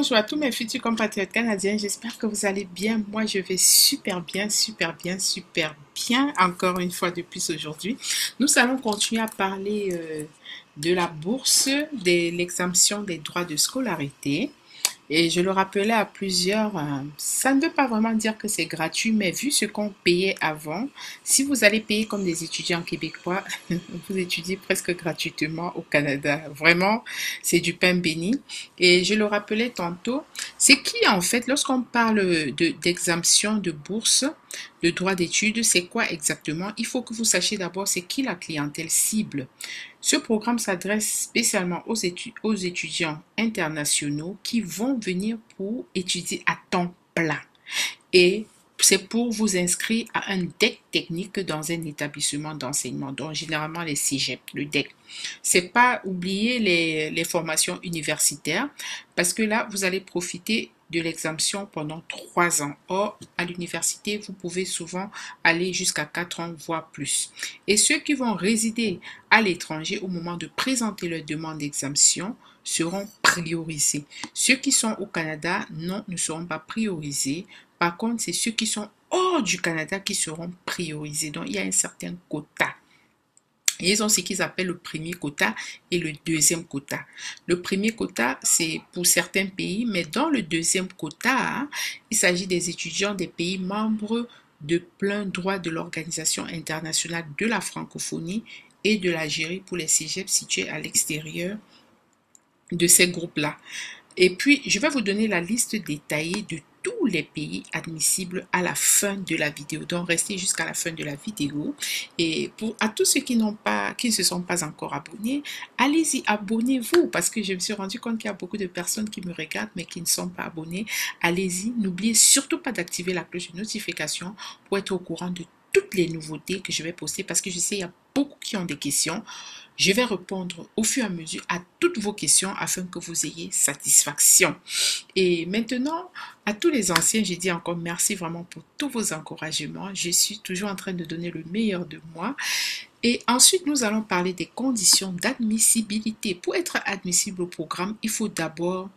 bonjour à tous mes futurs compatriotes canadiens, j'espère que vous allez bien. Moi, je vais super bien, super bien, super bien, encore une fois de plus aujourd'hui. Nous allons continuer à parler de la bourse, de l'exemption des droits de scolarité. Et je le rappelais à plusieurs, ça ne veut pas vraiment dire que c'est gratuit, mais vu ce qu'on payait avant, si vous allez payer comme des étudiants québécois, vous étudiez presque gratuitement au Canada. Vraiment, c'est du pain béni. Et je le rappelais tantôt, c'est qui en fait, lorsqu'on parle d'exemption de bourse, de droit d'études, c'est quoi exactement? Il faut que vous sachiez d'abord c'est qui la clientèle cible. Ce programme s'adresse spécialement aux étudiants internationaux qui vont venir pour étudier à temps plein. Et c'est pour vous inscrire à un DEC technique dans un établissement d'enseignement, donc généralement les cégep, le DEC. C'est pas oublier les formations universitaires, parce que là, vous allez profiter de l'exemption pendant 3 ans. Or, à l'université, vous pouvez souvent aller jusqu'à 4 ans, voire plus. Et ceux qui vont résider à l'étranger au moment de présenter leur demande d'exemption seront priorisés. Ceux qui sont au Canada, non, ne seront pas priorisés. Par contre, c'est ceux qui sont hors du Canada qui seront priorisés. Donc, il y a un certain quota. Et ils ont ce qu'ils appellent le premier quota et le deuxième quota. Le premier quota, c'est pour certains pays, mais dans le deuxième quota, il s'agit des étudiants des pays membres de plein droit de l'Organisation internationale de la francophonie et de l'Algérie pour les cégeps situés à l'extérieur de ces groupes-là. Et puis, je vais vous donner la liste détaillée de tous les pays admissibles à la fin de la vidéo. Donc, restez jusqu'à la fin de la vidéo. Et à tous ceux qui ne se sont pas encore abonnés, allez-y, abonnez-vous parce que je me suis rendu compte qu'il y a beaucoup de personnes qui me regardent mais qui ne sont pas abonnées. Allez-y, n'oubliez surtout pas d'activer la cloche de notification pour être au courant de toutes les nouveautés que je vais poster parce que je sais qu'il y a beaucoup qui ont des questions. Je vais répondre au fur et à mesure à toutes vos questions afin que vous ayez satisfaction. Et maintenant, à tous les anciens, je dis encore merci vraiment pour tous vos encouragements. Je suis toujours en train de donner le meilleur de moi. Et ensuite, nous allons parler des conditions d'admissibilité. Pour être admissible au programme, il faut d'abord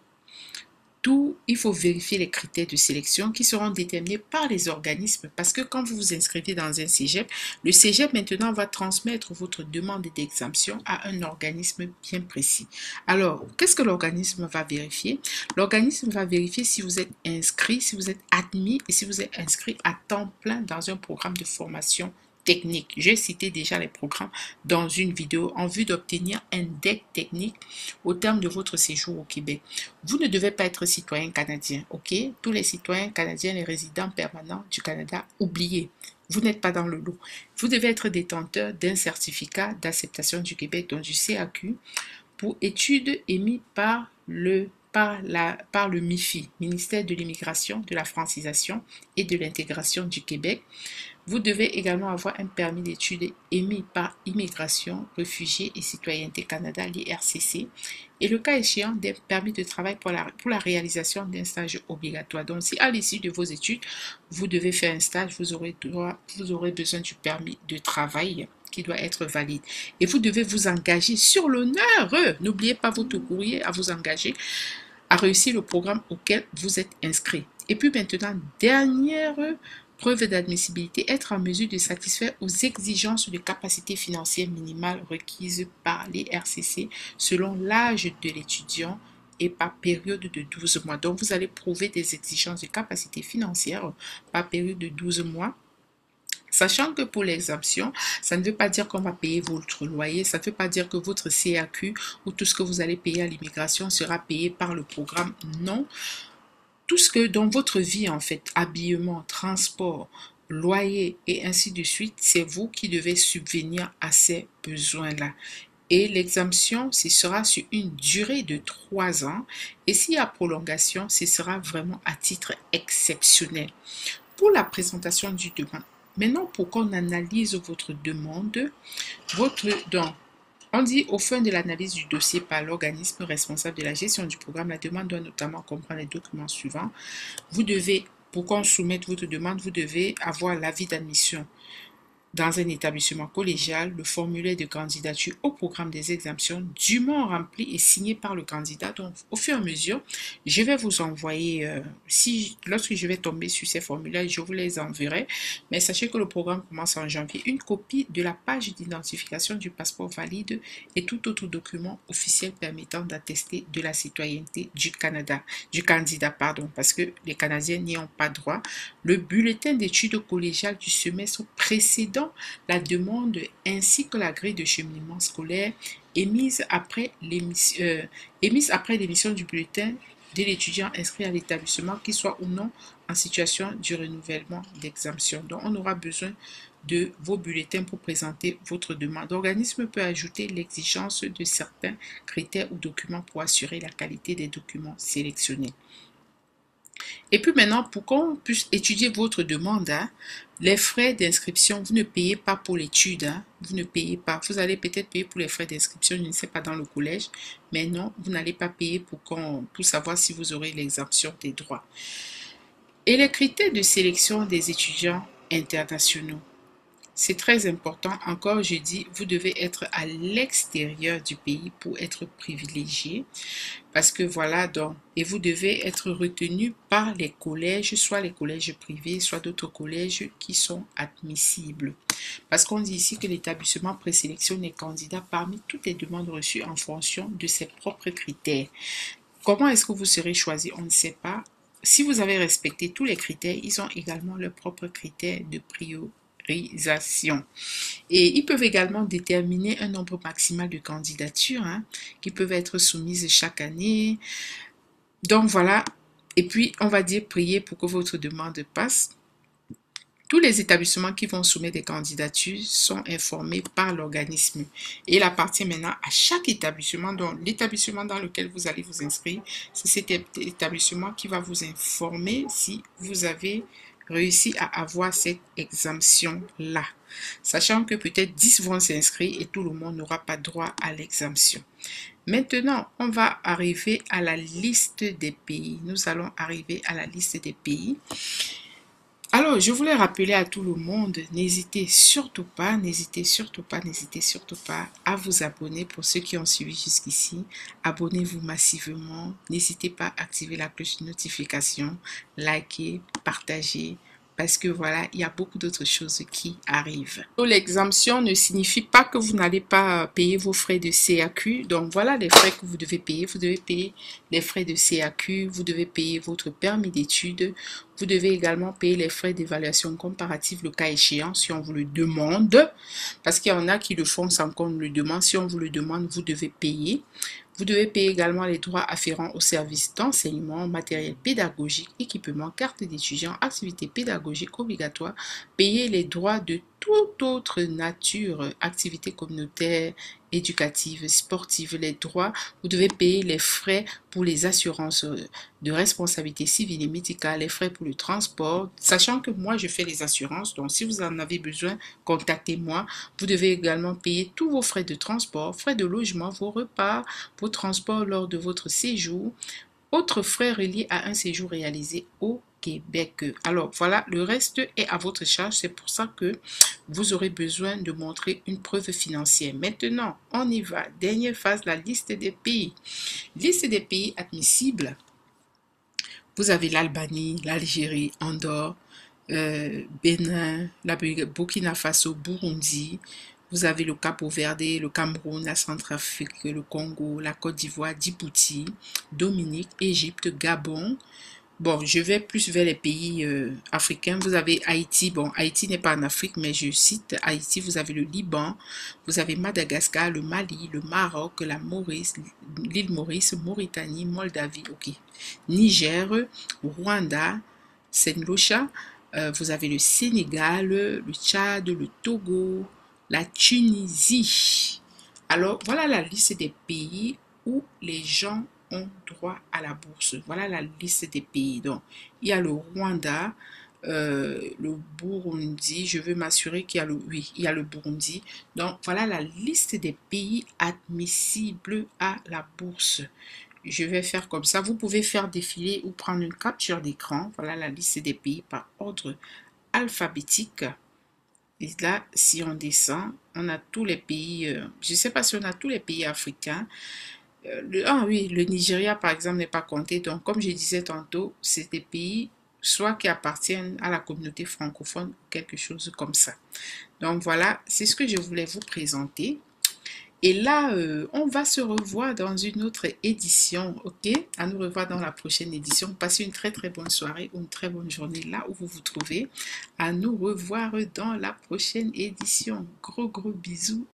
il faut vérifier les critères de sélection qui seront déterminés par les organismes parce que quand vous vous inscrivez dans un cégep, le cégep maintenant va transmettre votre demande d'exemption à un organisme bien précis. Alors, qu'est-ce que l'organisme va vérifier? L'organisme va vérifier si vous êtes inscrit, si vous êtes admis et si vous êtes inscrit à temps plein dans un programme de formation technique. J'ai cité déjà les programmes dans une vidéo en vue d'obtenir un DEC technique au terme de votre séjour au Québec. Vous ne devez pas être citoyen canadien, ok? Tous les citoyens canadiens, les résidents permanents du Canada, oubliez. Vous n'êtes pas dans le lot. Vous devez être détenteur d'un certificat d'acceptation du Québec, donc du CAQ, pour études émis par le MIFI, Ministère de l'Immigration, de la Francisation et de l'Intégration du Québec. Vous devez également avoir un permis d'études émis par Immigration, Réfugiés et Citoyenneté Canada, l'IRCC, et le cas échéant, des permis de travail pour la réalisation d'un stage obligatoire. Donc, si à l'issue de vos études, vous devez faire un stage, vous aurez besoin du permis de travail qui doit être valide. Et vous devez vous engager sur l'honneur. N'oubliez pas votre courrier à vous engager à réussir le programme auquel vous êtes inscrit. Et puis maintenant, dernière preuve d'admissibilité, être en mesure de satisfaire aux exigences de capacité financière minimale requises par les RCC selon l'âge de l'étudiant et par période de 12 mois. Donc, vous allez prouver des exigences de capacité financière par période de 12 mois. Sachant que pour l'exemption, ça ne veut pas dire qu'on va payer votre loyer, ça ne veut pas dire que votre CAQ ou tout ce que vous allez payer à l'immigration sera payé par le programme. Non. Tout ce que dans votre vie, en fait, habillement, transport, loyer et ainsi de suite, c'est vous qui devez subvenir à ces besoins-là. Et l'exemption, ce sera sur une durée de 3 ans. Et s'il y a prolongation, ce sera vraiment à titre exceptionnel. Pour la présentation du demande, maintenant pour qu'on analyse votre demande, on dit au fin de l'analyse du dossier par l'organisme responsable de la gestion du programme, la demande doit notamment comprendre les documents suivants. Pour qu'on soumette votre demande, vous devez avoir l'avis d'admission dans un établissement collégial, le formulaire de candidature au programme des exemptions dûment rempli et signé par le candidat. Donc, au fur et à mesure, je vais vous envoyer, lorsque je vais tomber sur ces formulaires, je vous les enverrai. Mais sachez que le programme commence en janvier. Une copie de la page d'identification du passeport valide et tout autre document officiel permettant d'attester de la citoyenneté du candidat, parce que les Canadiens n'y ont pas droit. Le bulletin d'études collégiales du semestre précédent la demande ainsi que la grille de cheminement scolaire émise après l'émission du bulletin de l'étudiant inscrit à l'établissement, qu'il soit ou non en situation du renouvellement d'exemption. Donc, on aura besoin de vos bulletins pour présenter votre demande. L'organisme peut ajouter l'exigence de certains critères ou documents pour assurer la qualité des documents sélectionnés. Et puis maintenant, pour qu'on puisse étudier votre demande, les frais d'inscription, vous ne payez pas pour l'étude, vous ne payez pas. Vous allez peut-être payer pour les frais d'inscription, je ne sais pas, dans le collège, mais non, vous n'allez pas payer pour savoir si vous aurez l'exemption des droits. Et les critères de sélection des étudiants internationaux. C'est très important. Encore, je dis, vous devez être à l'extérieur du pays pour être privilégié. Parce que voilà, donc, et vous devez être retenu par les collèges, soit les collèges privés, soit d'autres collèges qui sont admissibles. Parce qu'on dit ici que l'établissement présélectionne les candidats parmi toutes les demandes reçues en fonction de ses propres critères. Comment est-ce que vous serez choisi? On ne sait pas. Si vous avez respecté tous les critères, ils ont également leurs propres critères de priorisation. Et ils peuvent également déterminer un nombre maximal de candidatures qui peuvent être soumises chaque année. Donc voilà, et puis on va dire prier pour que votre demande passe. Tous les établissements qui vont soumettre des candidatures sont informés par l'organisme. Et il appartient maintenant à chaque établissement, donc l'établissement dans lequel vous allez vous inscrire, c'est cet établissement qui va vous informer si vous avez réussi à avoir cette exemption-là. Sachant que peut-être 10 vont s'inscrire et tout le monde n'aura pas droit à l'exemption. Maintenant, on va arriver à la liste des pays. Nous allons arriver à la liste des pays. Alors, je voulais rappeler à tout le monde, n'hésitez surtout pas à vous abonner. Pour ceux qui ont suivi jusqu'ici, abonnez-vous massivement. N'hésitez pas à activer la cloche de notification, liker, partager. Parce que voilà, il y a beaucoup d'autres choses qui arrivent. L'exemption ne signifie pas que vous n'allez pas payer vos frais de CAQ. Donc voilà les frais que vous devez payer. Vous devez payer les frais de CAQ, vous devez payer votre permis d'études. Vous devez également payer les frais d'évaluation comparative le cas échéant si on vous le demande. Parce qu'il y en a qui le font sans qu'on le demande. Si on vous le demande, vous devez payer. Vous devez payer également les droits afférents aux services d'enseignement, matériel pédagogique, équipement, carte d'étudiant, activités pédagogiques obligatoires, payer les droits de toute autre nature, activités communautaires, éducatives, sportives, les droits. Vous devez payer les frais pour les assurances de responsabilité civile et médicale, les frais pour le transport, sachant que moi je fais les assurances, donc si vous en avez besoin, contactez-moi. Vous devez également payer tous vos frais de transport, frais de logement, vos repas, vos transports lors de votre séjour, autres frais reliés à un séjour réalisé au Québec. Alors voilà, le reste est à votre charge, c'est pour ça que vous aurez besoin de montrer une preuve financière. Maintenant, on y va. Dernière phase, la liste des pays. Liste des pays admissibles. Vous avez l'Albanie, l'Algérie, Andorre, Bénin, Burkina Faso, Burundi. Vous avez le Cap-Vert, le Cameroun, la Centrafrique, le Congo, la Côte d'Ivoire, Djibouti, Dominique, Égypte, Gabon. Bon, je vais plus vers les pays africains. Vous avez Haïti. Bon, Haïti n'est pas en Afrique, mais je cite Haïti. Vous avez le Liban, vous avez Madagascar, le Mali, le Maroc, l'île Maurice, Mauritanie, Moldavie, ok. Niger, Rwanda, Saint-Lucia. Vous avez le Sénégal, le Tchad, le Togo, la Tunisie. Alors, voilà la liste des pays où les gens ont droit à la bourse. Voilà la liste des pays. Donc, il y a le Rwanda, le Burundi. Je veux m'assurer qu'il y a il y a le Burundi. Donc, voilà la liste des pays admissibles à la bourse. Je vais faire comme ça. Vous pouvez faire défiler ou prendre une capture d'écran. Voilà la liste des pays par ordre alphabétique. Et là, si on descend, on a tous les pays, je ne sais pas si on a tous les pays africains. Ah oui, le Nigeria, par exemple, n'est pas compté. Donc, comme je disais tantôt, c'est des pays soit qui appartiennent à la communauté francophone ou quelque chose comme ça. Donc, voilà, c'est ce que je voulais vous présenter. Et là, on va se revoir dans une autre édition, ok? À nous revoir dans la prochaine édition. Passez une très très bonne soirée ou une très bonne journée là où vous vous trouvez. À nous revoir dans la prochaine édition. Gros gros bisous.